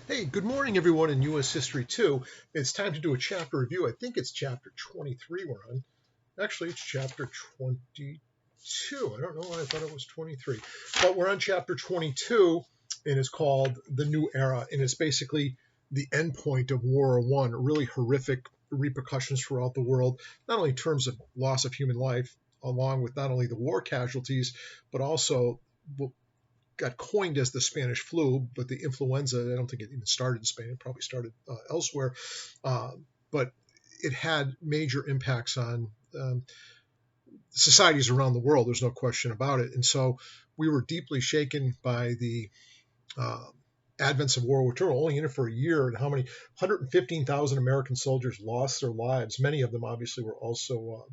Hey, good morning, everyone in U.S. History 2. It's time to do a chapter review. I think it's chapter 23 we're on. Actually, it's chapter 22. I don't know why I thought it was 23. But we're on chapter 22, and it's called The New Era, and it's basically the end point of World War I, really horrific repercussions throughout the world, not only in terms of loss of human life, along with not only the war casualties, but also got coined as the Spanish flu, but the influenza, I don't think it even started in Spain. It probably started elsewhere. Uh, but it had major impacts on societies around the world. There's no question about it. And so we were deeply shaken by the uh, advents of World War II, only in it for a year, and how many 115,000 American soldiers lost their lives. Many of them obviously were also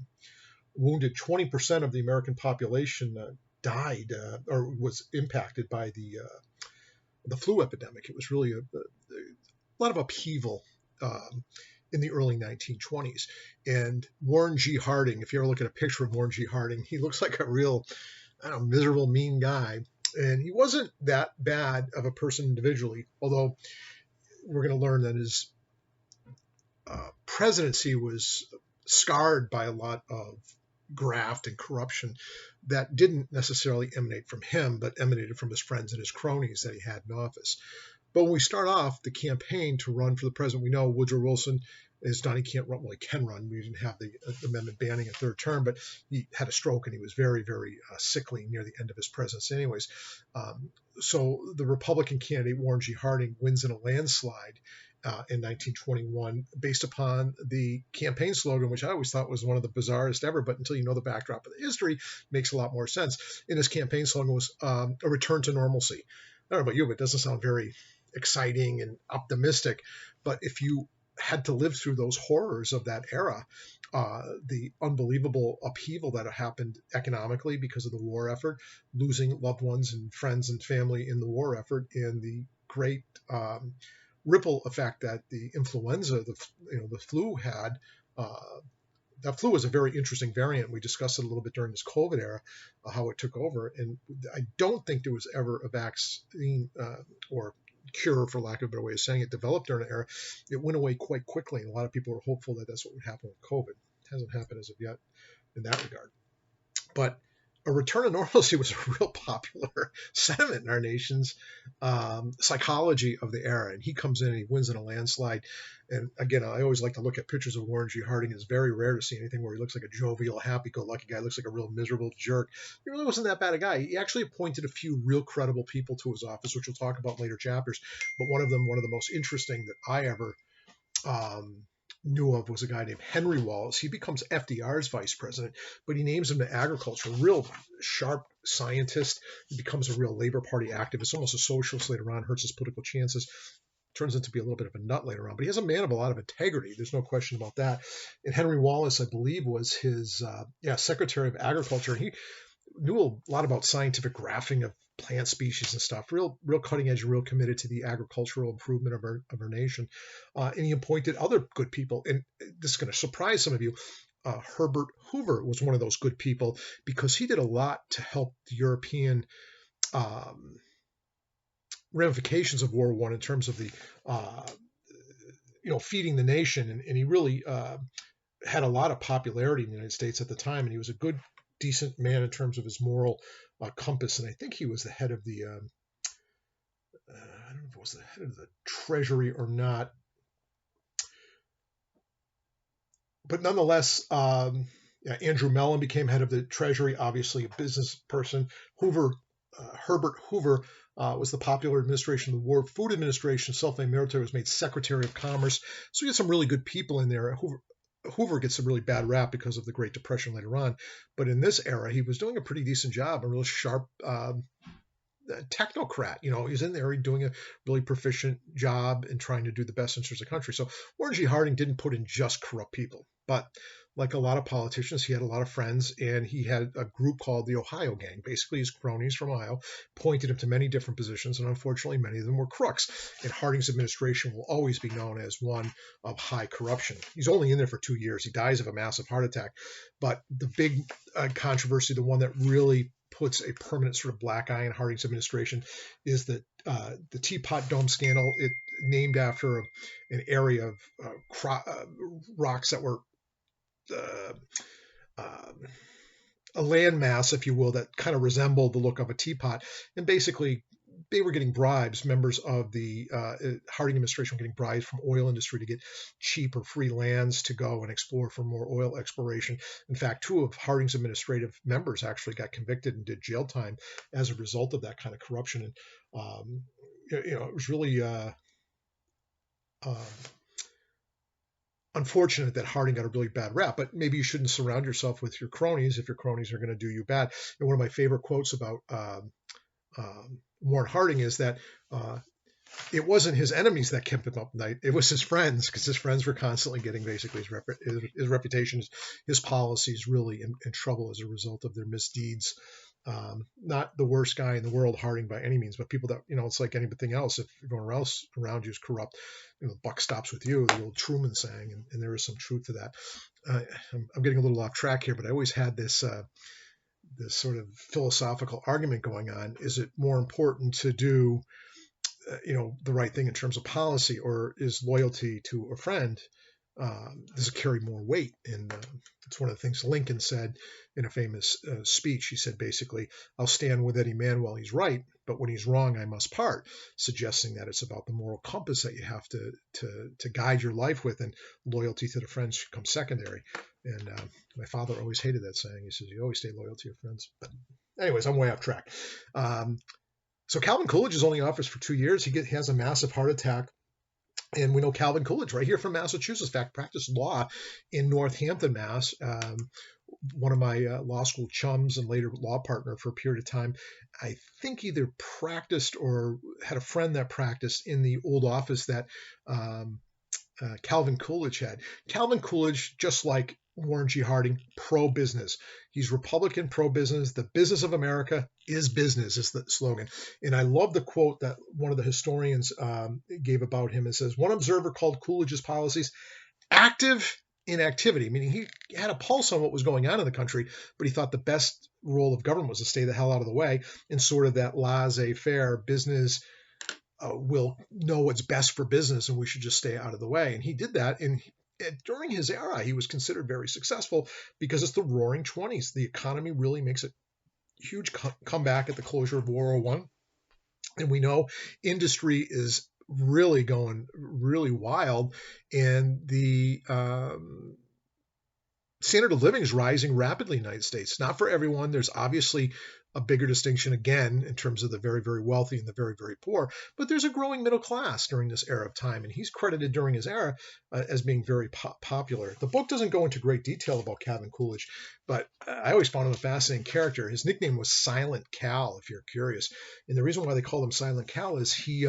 wounded. 20% of the American population died or was impacted by the flu epidemic. It was really a lot of upheaval in the early 1920s. And Warren G. Harding, if you ever look at a picture of Warren G. Harding, he looks like a real, I don't know, miserable, mean guy. And he wasn't that bad of a person individually, although we're going to learn that his presidency was scarred by a lot of graft and corruption that didn't necessarily emanate from him, but emanated from his friends and his cronies that he had in office. But when we start off the campaign to run for the president, we know Woodrow Wilson is done. He can't run. Well, he can run. We didn't have the amendment banning a third term, but he had a stroke and he was very, very sickly near the end of his presidency anyways. So the Republican candidate, Warren G. Harding, wins in a landslide in 1921 based upon the campaign slogan, which I always thought was one of the bizarrest ever, but until you know the backdrop of the history, makes a lot more sense. And his campaign slogan was a return to normalcy. I don't know about you, but it doesn't sound very exciting and optimistic. But if you had to live through those horrors of that era, the unbelievable upheaval that happened economically because of the war effort, losing loved ones and friends and family in the war effort, and the great ripple effect that the influenza, the flu had. That flu was a very interesting variant. We discussed it a little bit during this COVID era, how it took over. And I don't think there was ever a vaccine or cure, for lack of a better way of saying it, developed during the era. It went away quite quickly. And a lot of people were hopeful that that's what would happen with COVID. It hasn't happened as of yet in that regard. But a return to normalcy was a real popular sentiment in our nation's psychology of the era. And he comes in and he wins in a landslide. And again, I always like to look at pictures of Warren G. Harding. It's very rare to see anything where he looks like a jovial, happy-go-lucky guy. He looks like a real miserable jerk. He really wasn't that bad a guy. He actually appointed a few real credible people to his office, which we'll talk about in later chapters. But one of them, one of the most interesting that I ever knew of, was a guy named Henry Wallace. He becomes FDR's vice president, but he names him to agriculture. Real sharp scientist. He becomes a real Labor Party activist, almost a socialist later on, hurts his political chances. Turns out to be a little bit of a nut later on, but he has a man of a lot of integrity. There's no question about that. And Henry Wallace, I believe, was his Secretary of Agriculture. He knew a lot about scientific grafting of plant species and stuff. Real cutting edge, real committed to the agricultural improvement of our nation. And he appointed other good people. And this is going to surprise some of you. Herbert Hoover was one of those good people because he did a lot to help the European ramifications of World War I in terms of the feeding the nation, and he really had a lot of popularity in the United States at the time, and he was a good, decent man in terms of his moral compass. And I think he was the head of the I don't know if it was the head of the Treasury or not, but nonetheless, Andrew Mellon became head of the Treasury, obviously a business person. Herbert Hoover was the popular administration of the War Food Administration, self-named military, was made Secretary of Commerce. So we had some really good people in there. Hoover gets a really bad rap because of the Great Depression later on. But in this era, he was doing a pretty decent job, a real sharp technocrat. He's in there doing a really proficient job and trying to do the best interests of the country. So Warren G. Harding didn't put in just corrupt people, but like a lot of politicians, he had a lot of friends, and he had a group called the Ohio Gang. Basically, his cronies from Ohio pointed him to many different positions, and unfortunately, many of them were crooks. And Harding's administration will always be known as one of high corruption. He's only in there for 2 years. He dies of a massive heart attack. But the big controversy, the one that really puts a permanent sort of black eye on Harding's administration is that the Teapot Dome scandal, it named after an area of rocks that were uh, uh, a landmass, if you will, that kind of resembled the look of a teapot. And basically, they were getting bribes. Members of the Harding administration were getting bribes from oil industry to get cheap or free lands to go and explore for more oil exploration. In fact, two of Harding's administrative members actually got convicted and did jail time as a result of that kind of corruption. And it was really um, unfortunate that Harding got a really bad rap, but maybe you shouldn't surround yourself with your cronies if your cronies are going to do you bad. And one of my favorite quotes about Warren Harding is that it wasn't his enemies that kept him up at night. It was his friends, because his friends were constantly getting basically his reputation, his policies really in trouble as a result of their misdeeds. Not the worst guy in the world, Harding, by any means, but people that, it's like anything else. If everyone else around you is corrupt, the buck stops with you, the old Truman saying, and there is some truth to that. I'm getting a little off track here, but I always had this sort of philosophical argument going on. Is it more important to do, the right thing in terms of policy, or is loyalty to a friend, does it carry more weight? And it's one of the things Lincoln said in a famous speech. He said, basically, I'll stand with any man while he's right, but when he's wrong, I must part, suggesting that it's about the moral compass that you have to guide your life with, and loyalty to the friends should come secondary. And my father always hated that saying. He says, you always stay loyal to your friends. But anyways, I'm way off track. So Calvin Coolidge is only in office for 2 years. He has a massive heart attack. And we know Calvin Coolidge right here from Massachusetts. In fact, practiced law in Northampton, Mass. One of my law school chums and later law partner for a period of time, I think either practiced or had a friend that practiced in the old office that Calvin Coolidge had. Calvin Coolidge, just like Warren G. Harding, pro-business. He's Republican, pro-business. The business of America is business, is the slogan. And I love the quote that one of the historians gave about him. It says, one observer called Coolidge's policies active inactivity, meaning he had a pulse on what was going on in the country, but he thought the best role of government was to stay the hell out of the way, and sort of that laissez-faire business will know what's best for business, and we should just stay out of the way. And he did that. And during his era, he was considered very successful because it's the roaring 20s. The economy really makes a huge comeback at the closure of World War I. And we know industry is really going really wild, and the standard of living is rising rapidly in the United States. Not for everyone. There's obviously a bigger distinction again in terms of the very, very wealthy and the very, very poor, but there's a growing middle class during this era of time, and he's credited during his era as being very popular. The book doesn't go into great detail about Calvin Coolidge, but I always found him a fascinating character. His nickname was Silent Cal, if you're curious, and the reason why they called him Silent Cal is he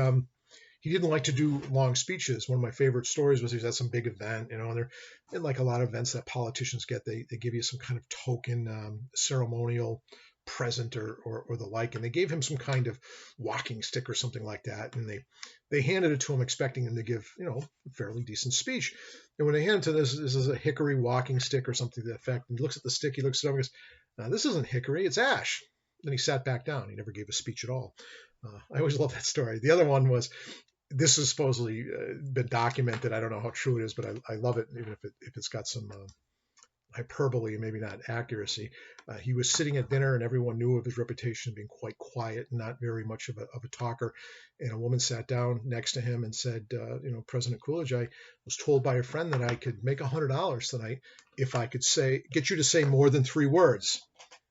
didn't like to do long speeches. One of my favorite stories was he was at some big event, and they're in like a lot of events that politicians get, they give you some kind of token ceremonial present or the like, and they gave him some kind of walking stick or something like that, and they handed it to him expecting him to give a fairly decent speech. And when they handed him this is a hickory walking stick or something to that effect, and he looks at the stick, he looks at it and goes, this isn't hickory, it's ash. Then he sat back down. He never gave a speech at all. I always love that story. The other one was, this has supposedly been documented. I don't know how true it is, but I love it, even if it's got some hyperbole and maybe not accuracy. He was sitting at dinner, and everyone knew of his reputation of being quite quiet and not very much of a talker. And a woman sat down next to him and said, President Coolidge, I was told by a friend that I could make $100 tonight if I could get you to say more than 3 words.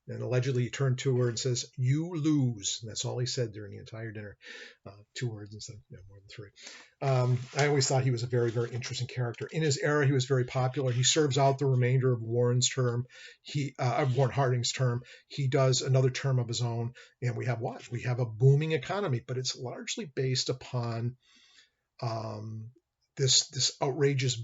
And allegedly he turned to her and says, you lose. And that's all he said during the entire dinner. 2 words instead of more than 3. I always thought he was a very, very interesting character. In his era, he was very popular. He serves out the remainder of Warren's term, Warren Harding's term. He does another term of his own. And we have what? We have a booming economy, but it's largely based upon this outrageous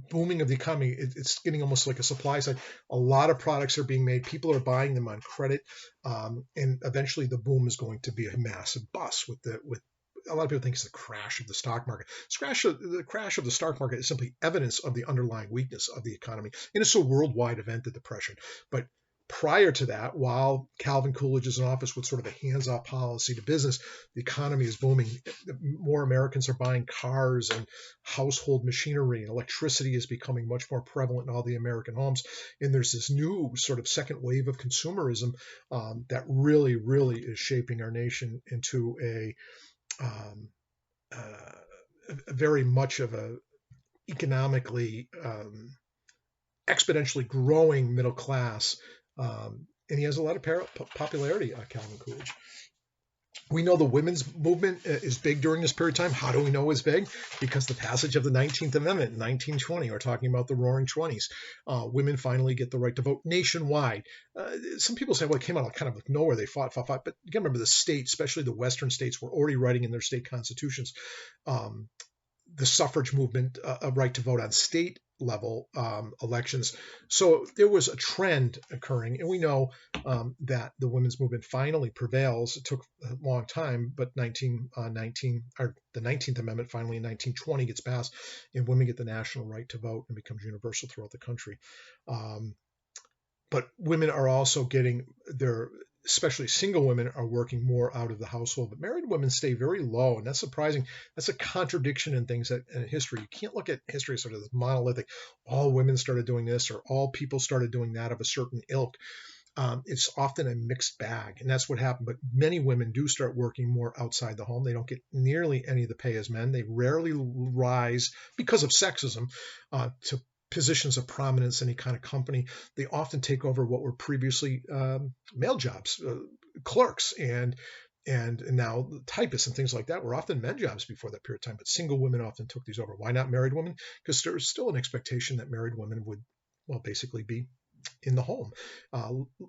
booming of the economy. It's getting almost like a supply side. A lot of products are being made. People are buying them on credit, and eventually the boom is going to be a massive bust. With a lot of people think it's the crash of the stock market. The crash of the stock market is simply evidence of the underlying weakness of the economy, and it's a worldwide event, the depression. But Prior to that, while Calvin Coolidge is in office with sort of a hands-off policy to business, the economy is booming. More Americans are buying cars and household machinery, and electricity is becoming much more prevalent in all the American homes. And there's this new sort of second wave of consumerism that really, really is shaping our nation into um, very much of a economically exponentially growing middle class. And he has a lot of popularity, Calvin Coolidge. We know the women's movement is big during this period of time. How do we know it's big? Because the passage of the 19th Amendment in 1920, we're talking about the Roaring Twenties. Women finally get the right to vote nationwide. Some people say, well, it came out of kind of like nowhere. They fought. But you got to remember the states, especially the Western states, were already writing in their state constitutions the suffrage movement, a right to vote on state level elections. So there was a trend occurring, and we know that the women's movement finally prevails. It took a long time, but the 19th Amendment finally in 1920 gets passed, and women get the national right to vote and becomes universal throughout the country. But women are also getting their, especially single women, are working more out of the household, but married women stay very low, and that's surprising. That's a contradiction in things that in history. You can't look at history as sort of this monolithic, all women started doing this or all people started doing that of a certain ilk. It's often a mixed bag, and that's what happened. But many women do start working more outside the home. They don't get nearly any of the pay as men. They rarely rise because of sexism to positions of prominence in any kind of company. They often take over what were previously male jobs, clerks and now typists and things like that were often men jobs before that period of time. But single women often took these over. Why not married women? Because there was still an expectation that married women would, well, basically be in the home.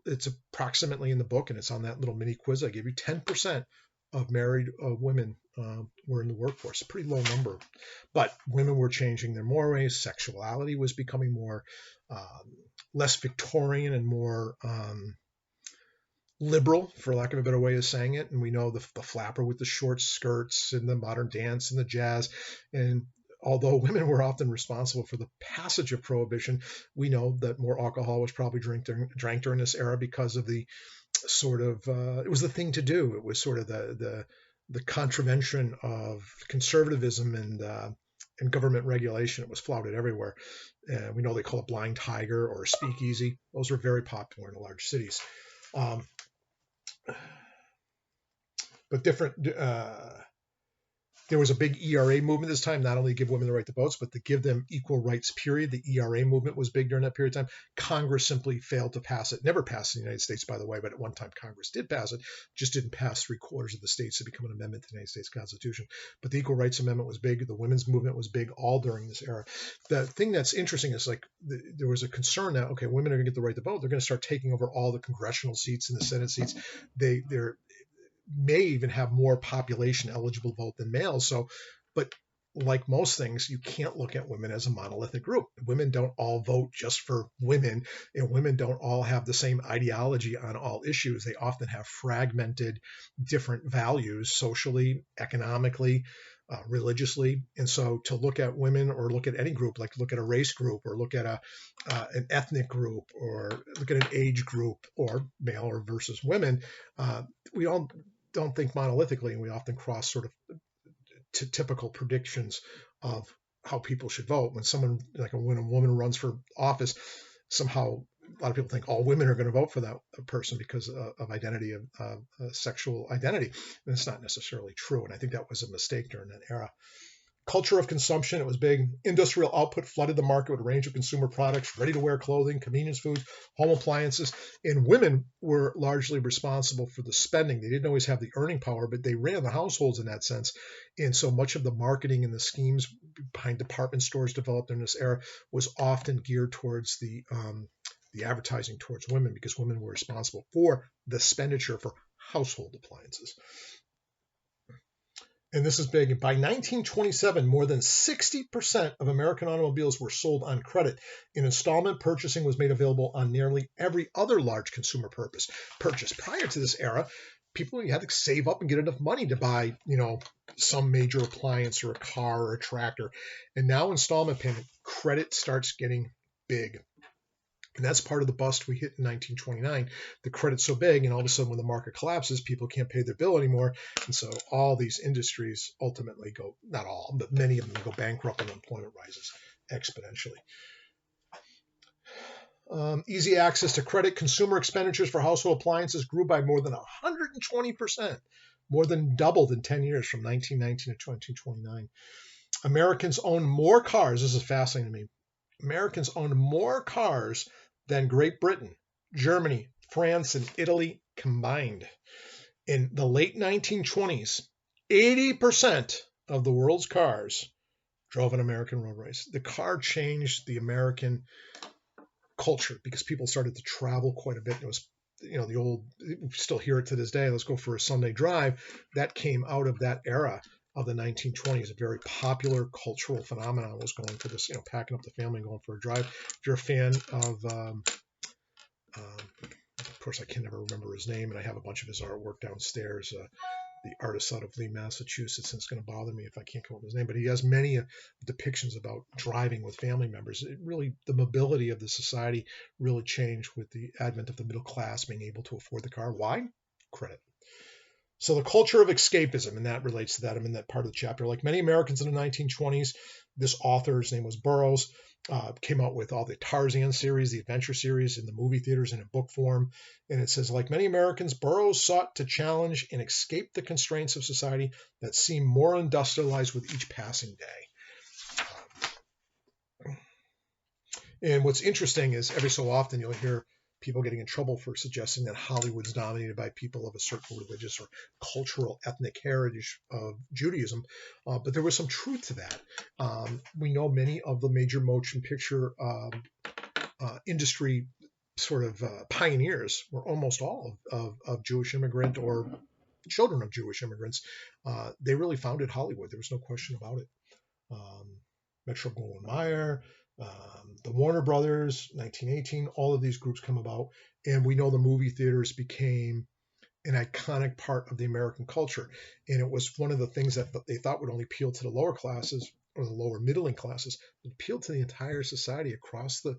It's approximately in the book, and it's on that little mini quiz I gave you, 10% of married women were in the workforce. A pretty low number. But women were changing their mores. Sexuality was becoming more less Victorian and more liberal, for lack of a better way of saying it. And we know the flapper with the short skirts and the modern dance and the jazz. And although women were often responsible for the passage of prohibition, we know that more alcohol was probably drank during this era because of the sort of it was the thing to do. It was sort of the contravention of conservatism and government regulation. It was flouted everywhere. We know they call it blind tiger or speakeasy. Those were very popular in the large cities. But different. There was a big ERA movement this time, not only to give women the right to vote, but to give them equal rights, period. The ERA movement was big during that period of time. Congress simply failed to pass it. Never passed in the United States, by the way, but at one time Congress did pass it, just didn't pass 3/4 of the states to become an amendment to the United States Constitution. But the Equal Rights Amendment was big. The women's movement was big all during this era. The thing that's interesting is there was a concern that, okay, women are going to get the right to vote. They're going to start taking over all the congressional seats and the Senate seats. They're may even have more population eligible vote than males. So, but like most things, you can't look at women as a monolithic group. Women don't all vote just for women, and women don't all have the same ideology on all issues. They often have fragmented, different values socially, economically, religiously. And so to look at women or look at any group, like look at a race group or look at an ethnic group or look at an age group or male or versus women, we all don't think monolithically, and we often cross sort of to typical predictions of how people should vote. When a woman runs for office, somehow a lot of people think all women are going to vote for that person because of identity, of sexual identity. And it's not necessarily true. And I think that was a mistake during that era. Culture of consumption, it was big. Industrial output flooded the market with a range of consumer products, ready-to-wear clothing, convenience foods, home appliances, and women were largely responsible for the spending. They didn't always have the earning power, but they ran the households in that sense. And so much of the marketing and the schemes behind department stores developed in this era was often geared towards the advertising towards women, because women were responsible for the expenditure for household appliances. And this is big. By 1927, more than 60% of American automobiles were sold on credit, and installment purchasing was made available on nearly every other large consumer purchase. Prior to this era, people had to save up and get enough money to buy, some major appliance or a car or a tractor. And now installment payment, credit starts getting big. And that's part of the bust we hit in 1929. The credit's so big, and all of a sudden when the market collapses, people can't pay their bill anymore. And so all these industries ultimately go, not all, but many of them go bankrupt and employment rises exponentially. Easy access to credit. Consumer expenditures for household appliances grew by more than 120%, more than doubled in 10 years from 1919 to 1929. Americans own more cars. This is fascinating to me. Americans owned more cars than Great Britain, Germany, France, and Italy combined. In the late 1920s, 80% of the world's cars drove on American roadways. The car changed the American culture because people started to travel quite a bit. It was, the old, we still hear it to this day, let's go for a Sunday drive. That came out of that era of the 1920s. A very popular cultural phenomenon was going for this, packing up the family and going for a drive. If you're a fan of course, I can never remember his name, and I have a bunch of his artwork downstairs. The artist out of Lee, Massachusetts, and it's going to bother me if I can't come up with his name, but he has many depictions about driving with family members. The mobility of the society really changed with the advent of the middle class being able to afford the car. Why? Credit. So the culture of escapism, and that relates to that. I'm in that part of the chapter. Like many Americans in the 1920s, this author's name was Burroughs, came out with all the Tarzan series, the adventure series in the movie theaters in a book form. And it says, like many Americans, Burroughs sought to challenge and escape the constraints of society that seem more industrialized with each passing day. And what's interesting is every so often you'll hear people getting in trouble for suggesting that Hollywood's dominated by people of a certain religious or cultural ethnic heritage of Judaism. But there was some truth to that. We know many of the major motion picture industry sort of pioneers were almost all of Jewish immigrant or children of Jewish immigrants. They really founded Hollywood. There was no question about it. Metro-Goldwyn-Mayer, the Warner Brothers, 1918, all of these groups come about. And we know the movie theaters became an iconic part of the American culture. And it was one of the things that they thought would only appeal to the lower classes or the lower middling classes. It appealed to the entire society across the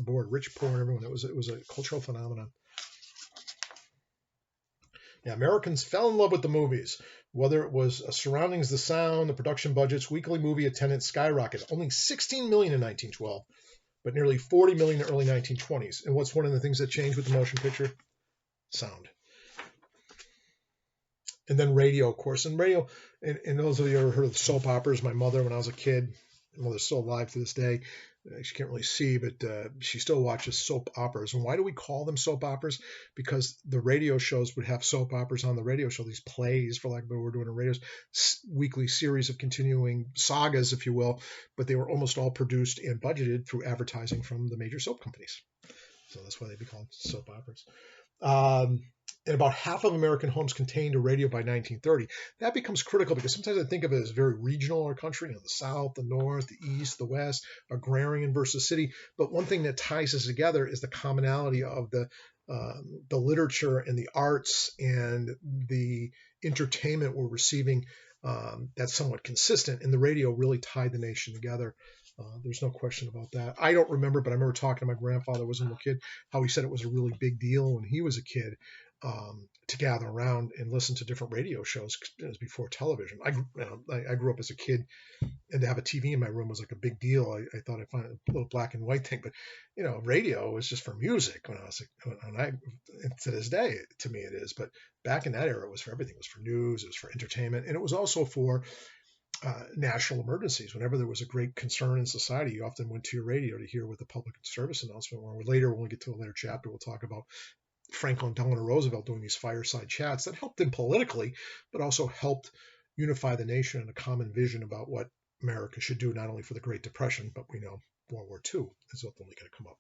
board, rich, poor, and everyone. It was a cultural phenomenon. Yeah, Americans fell in love with the movies, whether it was surroundings, the sound, the production budgets. Weekly movie attendance skyrocketed. Only 16 million in 1912, but nearly 40 million in the early 1920s. And what's one of the things that changed with the motion picture? Sound. And then radio, of course. And radio, and those of you who ever heard of soap operas, my mother, when I was a kid, my mother's still alive to this day. She can't really see, but she still watches soap operas. And why do we call them soap operas? Because the radio shows would have soap operas on the radio show, these plays, for lack of a better word, doing a radio weekly series of continuing sagas, if you will, but they were almost all produced and budgeted through advertising from the major soap companies. So that's why they become soap operas. And about half of American homes contained a radio by 1930. That becomes critical because sometimes I think of it as very regional in our country, the South, the North, the East, the West, agrarian versus city. But one thing that ties us together is the commonality of the literature and the arts and the entertainment we're receiving that's somewhat consistent. And the radio really tied the nation together. There's no question about that. I don't remember, but I remember talking to my grandfather, was a little kid, how he said it was a really big deal when he was a kid to gather around and listen to different radio shows. It was before television. I grew up as a kid, and to have a TV in my room was like a big deal. I thought I'd find a little black and white thing, but radio was just for music when I was to this day, to me it is. But back in that era, it was for everything. It was for news, it was for entertainment, and it was also for national emergencies. Whenever there was a great concern in society, you often went to your radio to hear what the public service announcement were. Later, when we get to a later chapter, we'll talk about Franklin Delano Roosevelt doing these fireside chats that helped him politically, but also helped unify the nation in a common vision about what America should do, not only for the Great Depression, but we know World War II is ultimately going to come up.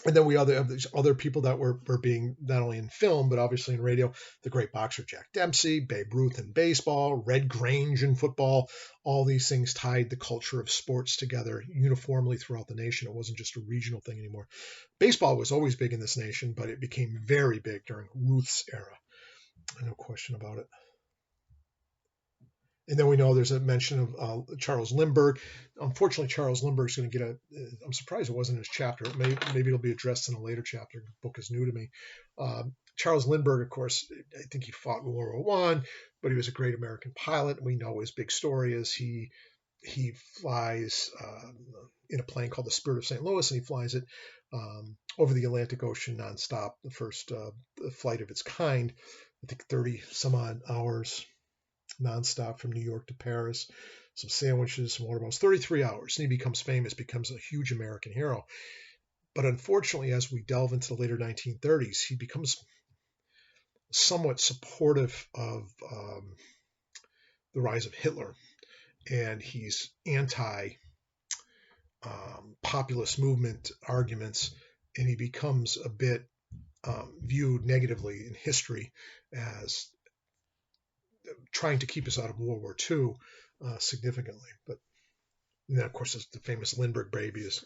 And then we have these other people that were being not only in film, but obviously in radio. The great boxer Jack Dempsey, Babe Ruth in baseball, Red Grange in football. All these things tied the culture of sports together uniformly throughout the nation. It wasn't just a regional thing anymore. Baseball was always big in this nation, but it became very big during Ruth's era. No question about it. And then we know there's a mention of Charles Lindbergh. Unfortunately, Charles Lindbergh is going to get I'm surprised it wasn't in his chapter. Maybe it'll be addressed in a later chapter. The book is new to me. Charles Lindbergh, of course, I think he fought in World War I, but he was a great American pilot. We know his big story is he flies in a plane called the Spirit of St. Louis, and he flies it over the Atlantic Ocean nonstop, the first flight of its kind. I think 30 some odd hours nonstop from New York to Paris, some sandwiches, some water bottles, 33 hours. And he becomes famous, becomes a huge American hero. But unfortunately, as we delve into the later 1930s, he becomes somewhat supportive of the rise of Hitler. And he's anti-populist movement arguments, and he becomes a bit viewed negatively in history as trying to keep us out of World War II significantly. But then, of course, the famous Lindbergh baby is,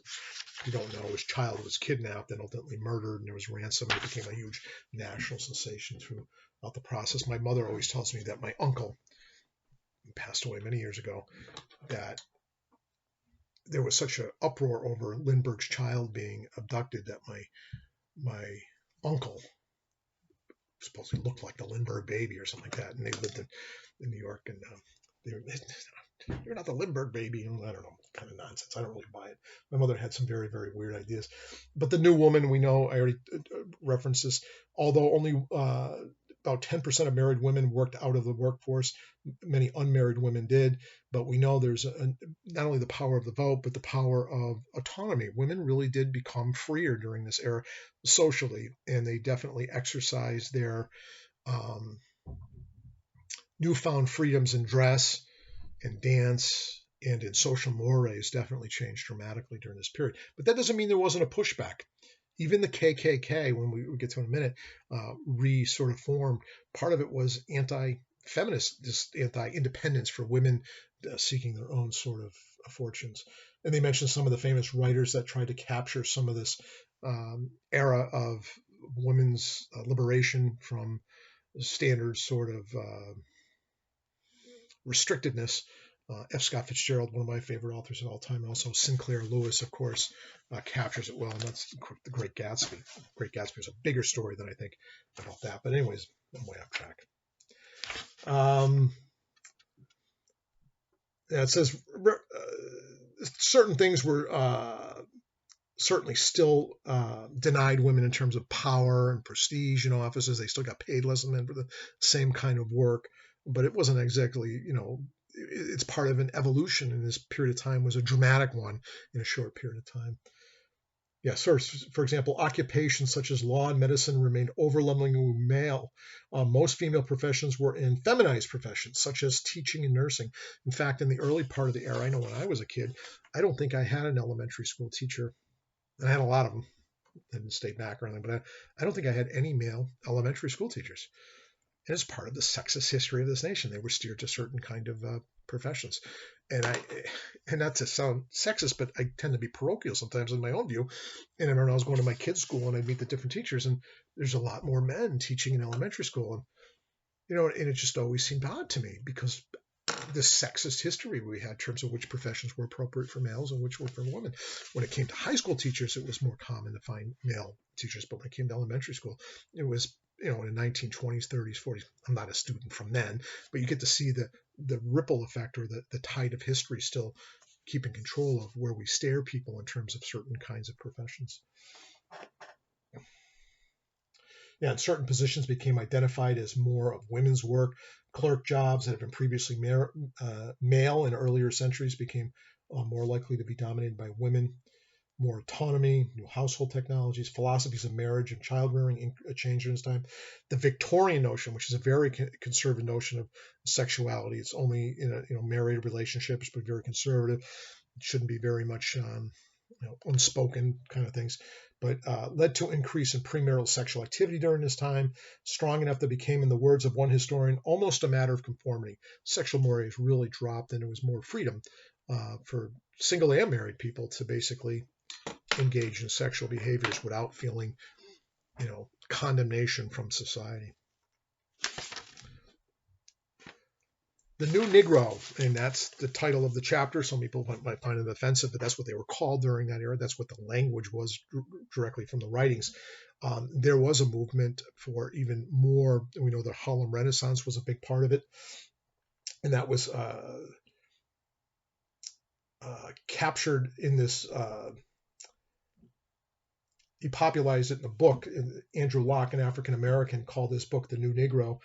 if you don't know, his child was kidnapped and ultimately murdered, and there was ransom, and it became a huge national sensation throughout the process. My mother always tells me that my uncle, who passed away many years ago, that there was such an uproar over Lindbergh's child being abducted that my uncle supposedly looked like the Lindbergh baby or something like that, and they lived in New York, and you're not the Lindbergh baby. And I don't know, kind of nonsense. I don't really buy it. My mother had some very, very weird ideas. But the new woman, we know, I already referenced this, although only about 10% of married women worked out of the workforce, many unmarried women did. But we know there's not only the power of the vote, but the power of autonomy. Women really did become freer during this era socially, and they definitely exercised their newfound freedoms in dress and dance and in social mores definitely changed dramatically during this period. But that doesn't mean there wasn't a pushback. Even the KKK, when we get to in a minute, sort of formed. Part of it was anti-feminist, just anti-independence for women seeking their own sort of fortunes. And they mentioned some of the famous writers that tried to capture some of this era of women's liberation from standard sort of restrictedness. F. Scott Fitzgerald, one of my favorite authors of all time, and also Sinclair Lewis, of course, captures it well, and that's The Great Gatsby. Great Gatsby is a bigger story than I think about that. But anyways, I'm way off track. It says certain things were certainly still denied women in terms of power and prestige in offices. They still got paid less than men for the same kind of work, but it wasn't exactly, it's part of an evolution, and this period of time was a dramatic one in a short period of time. Yeah, so for example, occupations such as law and medicine remained overwhelmingly male. Most female professions were in feminized professions, such as teaching and nursing. In fact, in the early part of the era, I know when I was a kid, I don't think I had an elementary school teacher, and I had a lot of them. I didn't stay back or anything, but I don't think I had any male elementary school teachers. And it's part of the sexist history of this nation. They were steered to certain kind of professions. And not to sound sexist, but I tend to be parochial sometimes in my own view. And I remember I was going to my kids' school and I'd meet the different teachers, and there's a lot more men teaching in elementary school. And, and it just always seemed odd to me because this sexist history we had in terms of which professions were appropriate for males and which were for women. When it came to high school teachers, it was more common to find male teachers. But when it came to elementary school, it was, in the 1920s, 30s, 40s. I'm not a student from then, but you get to see the ripple effect or the tide of history still keeping control of where we steer people in terms of certain kinds of professions. Yeah, and certain positions became identified as more of women's work. Clerk jobs that had been previously male in earlier centuries became more likely to be dominated by women. More autonomy, new household technologies, philosophies of marriage and child rearing changed in this time. The Victorian notion, which is a very conservative notion of sexuality, it's only in married relationships, but very conservative. It shouldn't be very much unspoken kind of things, but led to increase in premarital sexual activity during this time, strong enough that became, in the words of one historian, almost a matter of conformity. Sexual mores really dropped, and there was more freedom for single and married people to basically engage in sexual behaviors without feeling, condemnation from society. The New Negro, and that's the title of the chapter. Some people might find it offensive, but that's what they were called during that era. That's what the language was directly from the writings. There was a movement for even more. We know the Harlem Renaissance was a big part of it, and that was captured in this. He popularized it in a book. Andrew Locke, an African American, called this book "The New Negro."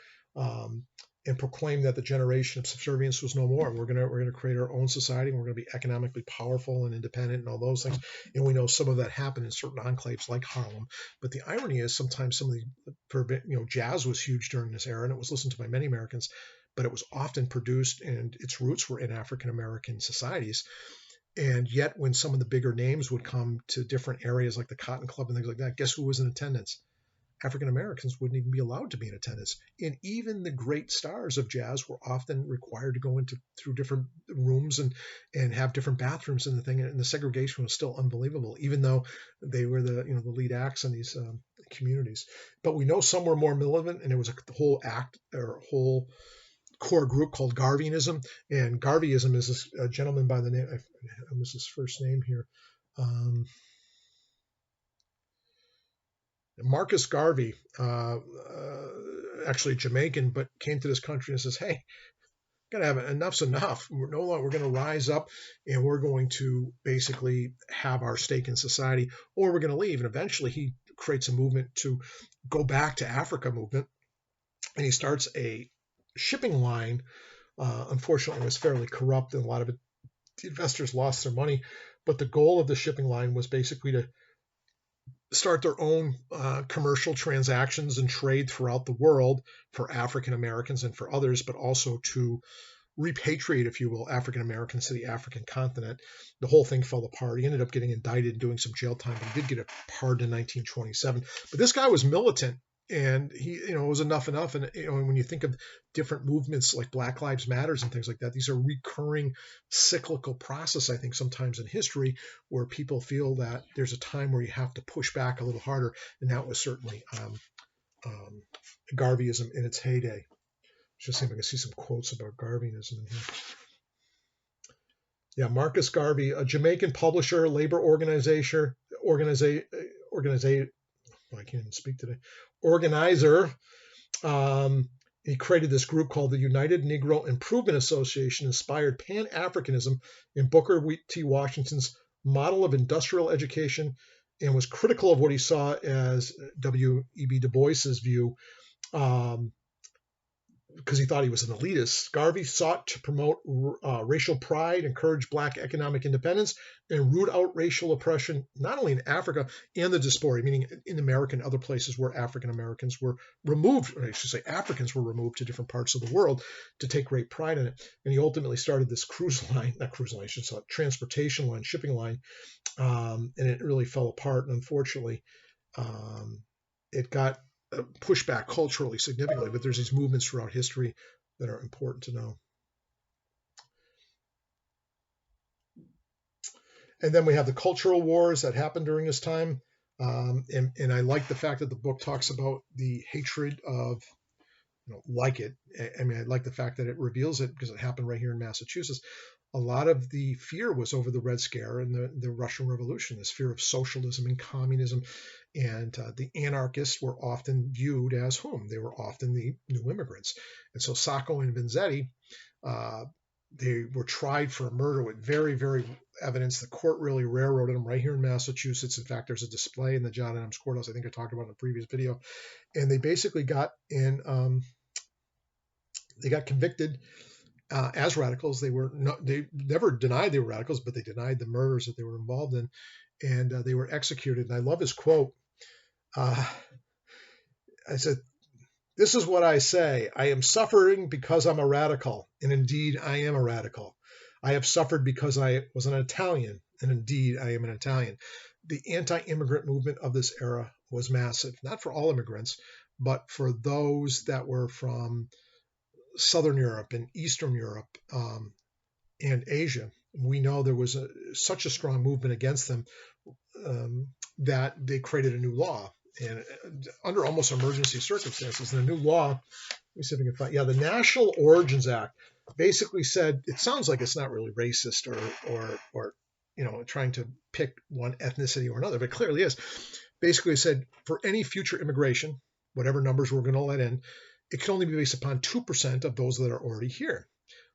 And proclaimed that the generation of subservience was no more. We're gonna create our own society, and we're gonna be economically powerful and independent and all those things. And we know some of that happened in certain enclaves like Harlem. But the irony is sometimes some of the jazz was huge during this era, and it was listened to by many Americans, but it was often produced and its roots were in African American societies. And yet, when some of the bigger names would come to different areas like the Cotton Club and things like that, guess who was in attendance? African Americans wouldn't even be allowed to be in attendance. And even the great stars of jazz were often required to go through different rooms and have different bathrooms and the thing. And the segregation was still unbelievable, even though they were the lead acts in these communities. But we know some were more militant, and it was a whole core group called Garveyism. And Garveyism is a gentleman by the name, I miss his first name here. Marcus Garvey, actually Jamaican, but came to this country and says, "Hey, gotta have enough's enough. We're going to rise up, and we're going to basically have our stake in society, or we're going to leave." And eventually, he creates a movement to go back to Africa movement, and he starts a shipping line. Unfortunately, it was fairly corrupt, and a lot of the investors lost their money. But the goal of the shipping line was basically to start their own commercial transactions and trade throughout the world for African Americans and for others, but also to repatriate, if you will, African Americans to the African continent. The whole thing fell apart. He ended up getting indicted and doing some jail time, but he did get a pardon in 1927. But this guy was militant, and he, it was enough. And when you think of different movements like Black Lives Matters and things like that, these are recurring cyclical process, I think, sometimes in history, where people feel that there's a time where you have to push back a little harder, and that was certainly Garveyism in its heyday. Just see if I can see some quotes about Garveyism in here. Yeah, Marcus Garvey, a Jamaican publisher, labor organizer, I can't even speak today, organizer. He created this group called the United Negro Improvement Association, inspired Pan-Africanism in Booker T. Washington's model of industrial education, and was critical of what he saw as W.E.B. Du Bois's view, because he thought he was an elitist. Garvey sought to promote racial pride, encourage Black economic independence, and root out racial oppression, not only in Africa and the diaspora, meaning in America and other places where African Americans were removed, or I should say Africans were removed to different parts of the world, to take great pride in it. And he ultimately started this transportation line, shipping line, and it really fell apart. And unfortunately, it got pushed back culturally significantly, but there's these movements throughout history that are important to know. And then we have the cultural wars that happened during this time. And I like the fact that the book talks about the hatred of, I mean, I like the fact that it reveals it because it happened right here in Massachusetts. A lot of the fear was over the Red Scare and the Russian Revolution, this fear of socialism and communism. And the anarchists were often viewed as whom? They were often the new immigrants. And so Sacco and Vanzetti, they were tried for murder with very, very evidence. The court really railroaded them right here in Massachusetts. In fact, there's a display in the John Adams Courthouse, I think I talked about in a previous video. And they basically got convicted as radicals. They never denied they were radicals, but they denied the murders that they were involved in, and they were executed. And I love his quote. I said, "This is what I say. I am suffering because I'm a radical, and indeed I am a radical. I have suffered because I was an Italian, and indeed I am an Italian." The anti-immigrant movement of this era was massive, not for all immigrants, but for those that were from Southern Europe and Eastern Europe and Asia. We know there was such a strong movement against them that they created a new law, and under almost emergency circumstances. And the new law, let me see if I can find, the National Origins Act. basically said, it sounds like it's not really racist or trying to pick one ethnicity or another, but it clearly is. Basically said, for any future immigration, whatever numbers we're going to let in, it can only be based upon 2% of those that are already here.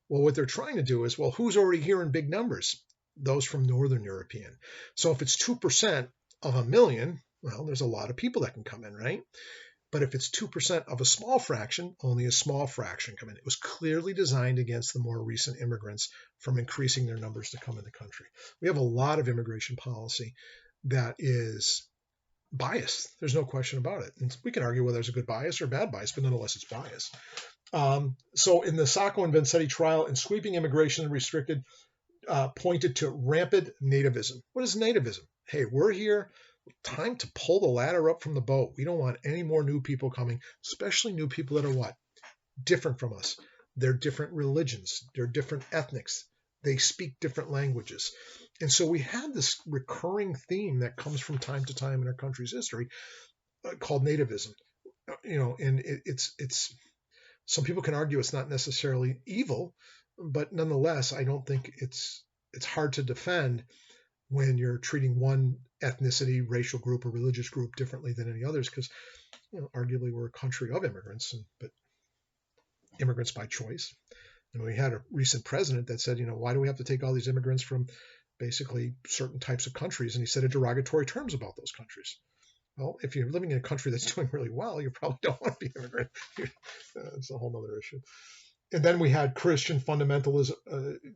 Well, what they're trying to do is, well, who's already here in big numbers? Those from Northern European. So if it's 2% of a million, well, there's a lot of people that can come in, right? But if it's 2% of a small fraction, only a small fraction come in. It was clearly designed against the more recent immigrants from increasing their numbers to come in the country. We have a lot of immigration policy that is biased. There's no question about it. And we can argue whether it's a good bias or bad bias, but nonetheless, it's bias. So in the Sacco and Vanzetti trial, in sweeping immigration restricted, pointed to rampant nativism. What is nativism? Hey, we're here. Time to pull the ladder up from the boat. We don't want any more new people coming, especially new people that are what? Different from us. They're different religions. They're different ethnics. They speak different languages. And so we have this recurring theme that comes from time to time in our country's history called nativism. And it's some people can argue it's not necessarily evil, but nonetheless, I don't think it's hard to defend when you're treating one ethnicity, racial group, or religious group differently than any others, because arguably we're a country of immigrants, but immigrants by choice. And we had a recent president that said, why do we have to take all these immigrants from basically certain types of countries? And he said in derogatory terms about those countries. Well, if you're living in a country that's doing really well, you probably don't want to be an immigrant. It's a whole other issue. And then we had Christian fundamentalism.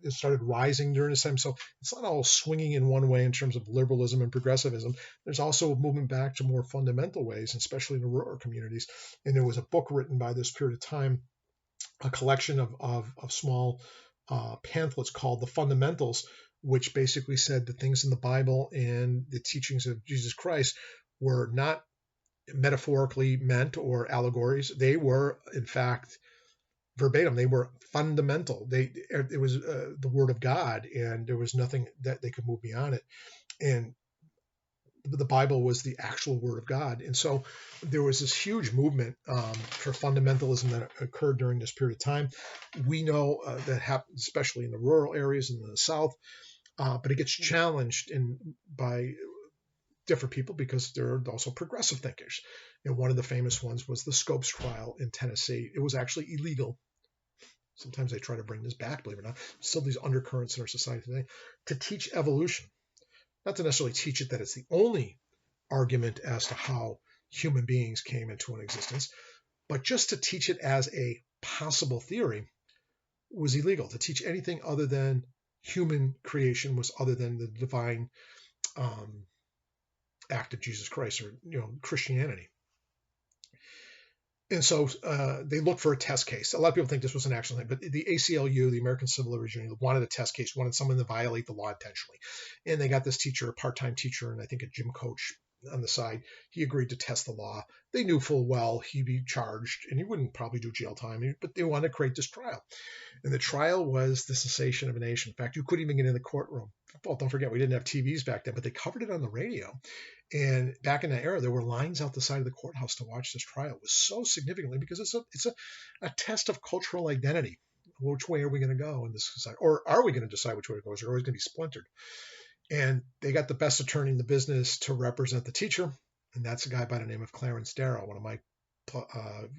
It started rising during this time. So it's not all swinging in one way in terms of liberalism and progressivism. There's also a movement back to more fundamental ways, especially in the rural communities. And there was a book written by this period of time, a collection of small pamphlets called The Fundamentals, which basically said the things in the Bible and the teachings of Jesus Christ were not metaphorically meant or allegories. They were, in fact, verbatim. They were fundamental. It was the Word of God, and there was nothing that they could move beyond it. And the Bible was the actual Word of God. And so there was this huge movement for fundamentalism that occurred during this period of time. We know that happened, especially in the rural areas in the South, but it gets challenged by different people because there are also progressive thinkers. And one of the famous ones was the Scopes trial in Tennessee. It was actually illegal. Sometimes they try to bring this back, believe it or not. Still these undercurrents in our society today to teach evolution. Not to necessarily teach it that it's the only argument as to how human beings came into an existence, but just to teach it as a possible theory was illegal. To teach anything other than human creation was other than the divine act of Jesus Christ or Christianity. And so they looked for a test case. A lot of people think this was an actual thing, but the ACLU, the American Civil Liberties Union, wanted a test case, wanted someone to violate the law intentionally. And they got this teacher, a part-time teacher, and I think a gym coach on the side. He agreed to test the law. They knew full well he'd be charged, and he wouldn't probably do jail time, but they wanted to create this trial. And the trial was the cessation of a nation. In fact, you couldn't even get in the courtroom. Well, don't forget, we didn't have TVs back then, but they covered it on the radio. And back in that era, there were lines out the side of the courthouse to watch this trial. It was so significantly because it's a test of cultural identity. Which way are we going to go in this society? Or are we going to decide which way to go? Is it always going to be splintered? And they got the best attorney in the business to represent the teacher. And that's a guy by the name of Clarence Darrow, one of my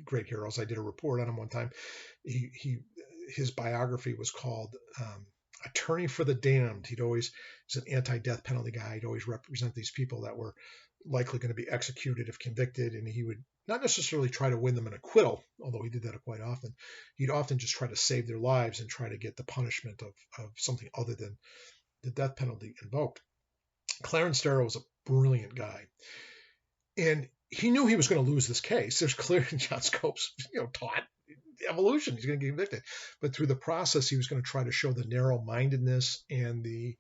great heroes. I did a report on him one time. His biography was called Attorney for the Damned. He's an anti-death penalty guy. He'd always represent these people that were likely going to be executed if convicted, and he would not necessarily try to win them an acquittal, although he did that quite often. He'd often just try to save their lives and try to get the punishment of something other than the death penalty invoked. Clarence Darrow was a brilliant guy, and he knew he was going to lose this case. There's clear John Scopes, taught evolution. He's going to get convicted. But through the process, he was going to try to show the narrow-mindedness and the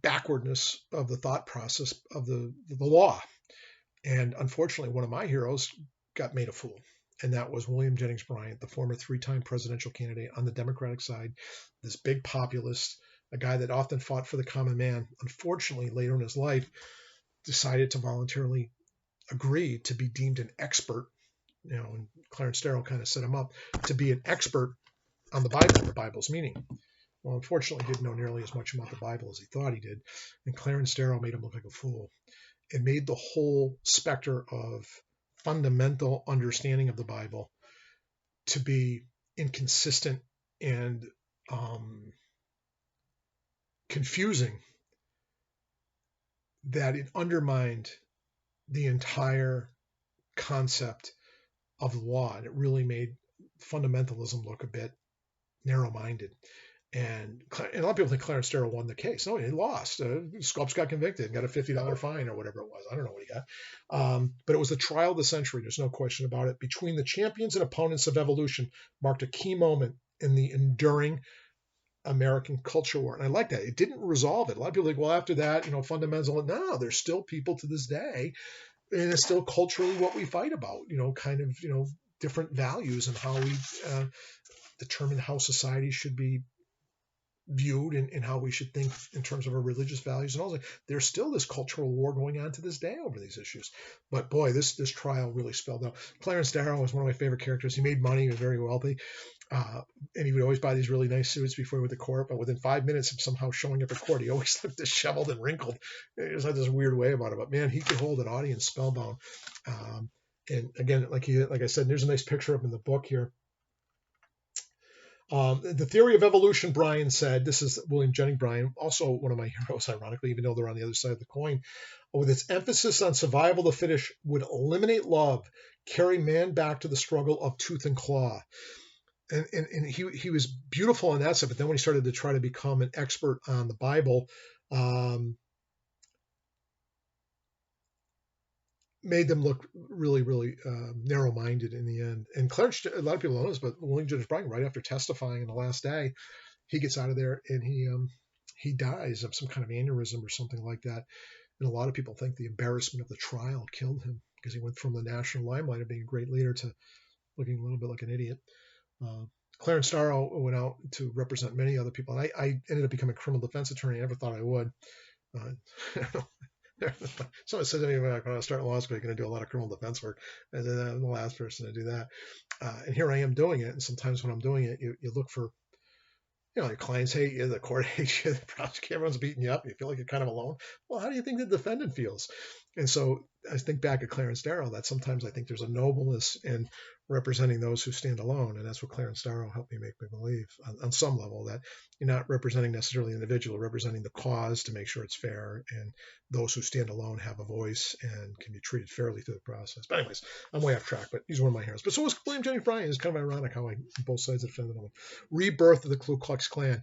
backwardness of the thought process of the law. And unfortunately, one of my heroes got made a fool. And that was William Jennings Bryant, the former 3-time presidential candidate on the Democratic side, this big populist, a guy that often fought for the common man. Unfortunately, later in his life, decided to voluntarily agree to be deemed an expert and Clarence Darrow kind of set him up to be an expert on the Bible and the Bible's meaning. Well, unfortunately, he didn't know nearly as much about the Bible as he thought he did, and Clarence Darrow made him look like a fool. It made the whole specter of fundamental understanding of the Bible to be inconsistent and confusing, that it undermined the entire concept of the law, and it really made fundamentalism look a bit narrow-minded. And a lot of people think Clarence Darrow won the case. No, he lost. Scopes got convicted and got a $50 fine or whatever it was. I don't know what he got. But it was the trial of the century. There's no question about it. Between the champions and opponents of evolution marked a key moment in the enduring American culture war. And I like that. It didn't resolve it. A lot of people think, well, after that, fundamental. No, there's still people to this day, and it's still culturally what we fight about, different values and how we determine how society should be viewed and how we should think in terms of our religious values and all that. There's still this cultural war going on to this day over these issues. But boy, this trial really spelled out. Clarence Darrow was one of my favorite characters. He made money. He was very wealthy. And he would always buy these really nice suits before he went to court. But within 5 minutes of somehow showing up at court, he always looked disheveled and wrinkled. He just had this weird way about it. But man, he could hold an audience spellbound. And again, like I said, there's a nice picture of him in the book here. The theory of evolution, Bryant said, this is William Jennings Bryant, also one of my heroes, ironically, even though they're on the other side of the coin, with its emphasis on survival of the fittest, would eliminate love, carry man back to the struggle of tooth and claw. And he was beautiful on that stuff, but then when he started to try to become an expert on the Bible, made them look really, really narrow-minded in the end. And Clarence, a lot of people don't know this, but William Jennings Bryan, right after testifying on the last day, he gets out of there and he dies of some kind of aneurysm or something like that. And a lot of people think the embarrassment of the trial killed him, because he went from the national limelight of being a great leader to looking a little bit like an idiot. Clarence Darrow went out to represent many other people. And I ended up becoming a criminal defense attorney. I never thought I would. Someone said to me, when I start law school, you're going to do a lot of criminal defense work. And then I'm the last person to do that. And here I am doing it. And sometimes when I'm doing it, you look for, your clients hate you, the court hates you, the prosecutor, everyone's beating you up. You feel like you're kind of alone. Well, how do you think the defendant feels? And so I think back at Clarence Darrow, that sometimes I think there's a nobleness in representing those who stand alone. And that's what Clarence Darrow helped me make me believe on some level, that you're not representing necessarily an individual, representing the cause to make sure it's fair. And those who stand alone have a voice and can be treated fairly through the process. But anyways, I'm way off track, but he's one of my heroes. But so was William Jennings Bryan. It's kind of ironic how both sides defended him. Rebirth of the Ku Klux Klan.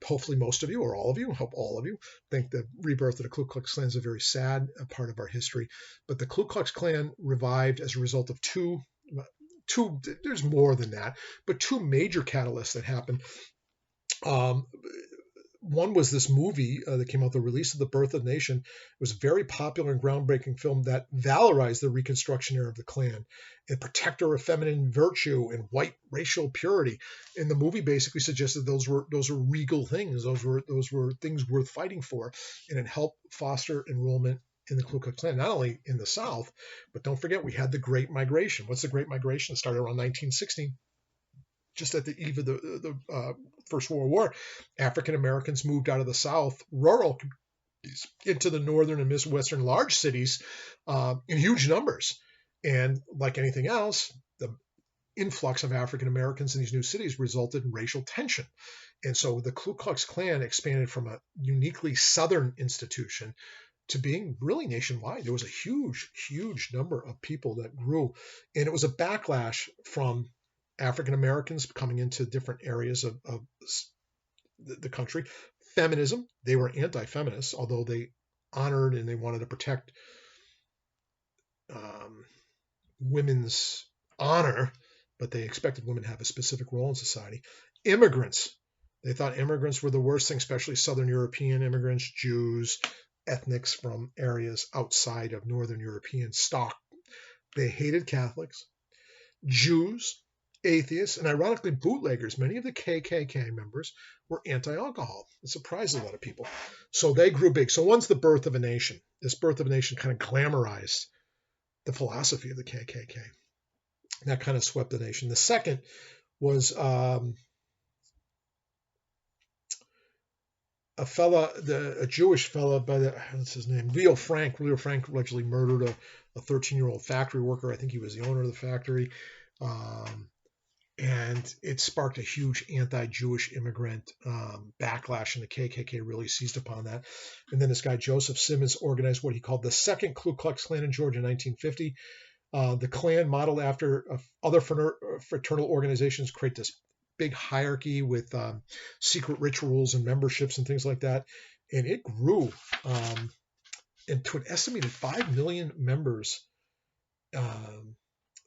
Hopefully most of you, or all of you, I hope all of you, think the rebirth of the Ku Klux Klan is a very sad part of our history. But the Ku Klux Klan revived as a result of two, there's more than that, but two major catalysts that happened. One was this movie that came out, The Release of the Birth of the Nation. It was a very popular and groundbreaking film that valorized the Reconstruction era of the Klan, a protector of feminine virtue and white racial purity. And the movie basically suggested those were regal things. Those were things worth fighting for, and it helped foster enrollment in the Ku Klux Klan, not only in the South, but don't forget, we had the Great Migration. What's the Great Migration? It started around 1916. Just at the eve of the First World War, African Americans moved out of the South, rural, into the northern and Midwestern large cities in huge numbers. And like anything else, the influx of African Americans in these new cities resulted in racial tension. And so the Ku Klux Klan expanded from a uniquely Southern institution to being really nationwide. There was a huge, huge number of people that grew. And it was a backlash from African Americans coming into different areas of the country. Feminism, they were anti-feminists, although they honored and they wanted to protect women's honor, but they expected women to have a specific role in society. Immigrants, they thought immigrants were the worst thing, especially Southern European immigrants, Jews, ethnics from areas outside of Northern European stock. They hated Catholics, Jews, atheists, and ironically bootleggers. Many of the KKK members were anti-alcohol. It surprised a lot of people. So they grew big. So one's the birth of a nation. This birth of a nation kind of glamorized the philosophy of the KKK. That kind of swept the nation. The second was a Jewish fella by what's his name? Leo Frank. Leo Frank allegedly murdered a 13-year-old factory worker. I think he was the owner of the factory. And it sparked a huge anti-Jewish immigrant backlash, and the KKK really seized upon that. And then this guy, Joseph Simmons, organized what he called the Second Ku Klux Klan in Georgia in 1950. The Klan, modeled after other fraternal organizations, create this big hierarchy with secret rituals and memberships and things like that. And it grew into an estimated 5 million members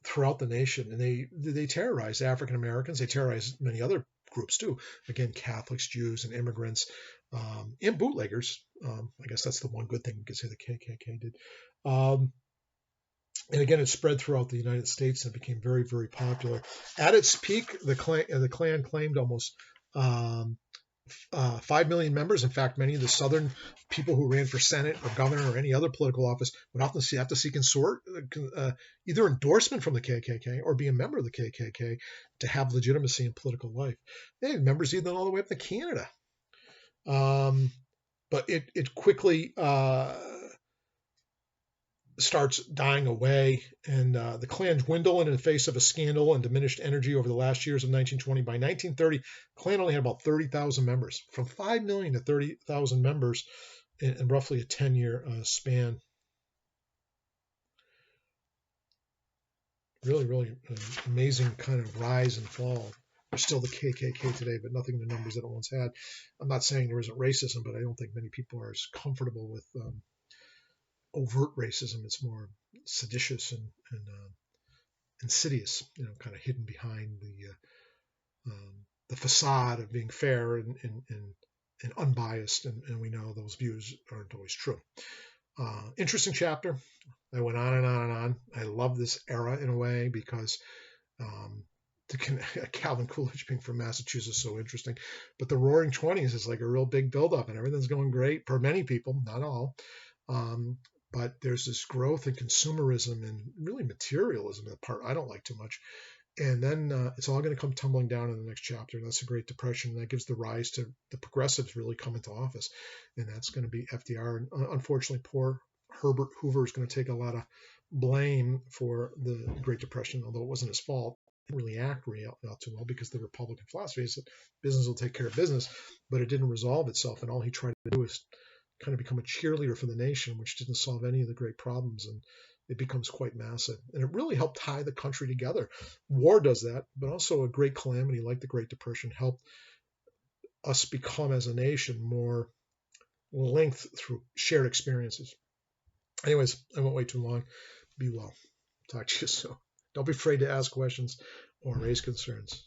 throughout the nation. And they terrorized African Americans. They terrorized many other groups too. Again, Catholics, Jews, and immigrants, and bootleggers. I guess that's the one good thing you could say the KKK did. And again, it spread throughout the United States and became very, very popular. At its peak, the Klan claimed almost 5 million members. In fact, many of the Southern people who ran for Senate or governor or any other political office would often have to seek either endorsement from the KKK or be a member of the KKK to have legitimacy in political life. They had members even all the way up to Canada. But it quickly starts dying away, and the Klan dwindled in the face of a scandal and diminished energy over the last years of 1920. By 1930, Klan only had about 30,000 members, from 5 million to 30,000 members in roughly a 10-year span. Really, really amazing kind of rise and fall. There's still the KKK today, but nothing the numbers that it once had. I'm not saying there isn't racism, but I don't think many people are as comfortable with overt racism. It's more seditious and insidious, kind of hidden behind the facade of being fair and unbiased. And we know those views aren't always true. Interesting chapter. I went on and on and on. I love this era in a way because Calvin Coolidge being from Massachusetts is so interesting. But the Roaring Twenties is like a real big buildup, and everything's going great for many people, not all. But there's this growth in consumerism and really materialism, that part I don't like too much. And then it's all going to come tumbling down in the next chapter. And that's the Great Depression. And that gives the rise to the progressives really come into office. And that's going to be FDR. And unfortunately, poor Herbert Hoover is going to take a lot of blame for the Great Depression, although it wasn't his fault. He didn't really act out too well because the Republican philosophy is that business will take care of business, but it didn't resolve itself. And all he tried to do is kind of become a cheerleader for the nation, which didn't solve any of the great problems, and it becomes quite massive. And it really helped tie the country together. War does that, but also a great calamity like the Great Depression helped us become, as a nation, more linked through shared experiences. Anyways, I won't wait too long. Be well. Talk to you soon. Don't be afraid to ask questions or raise concerns.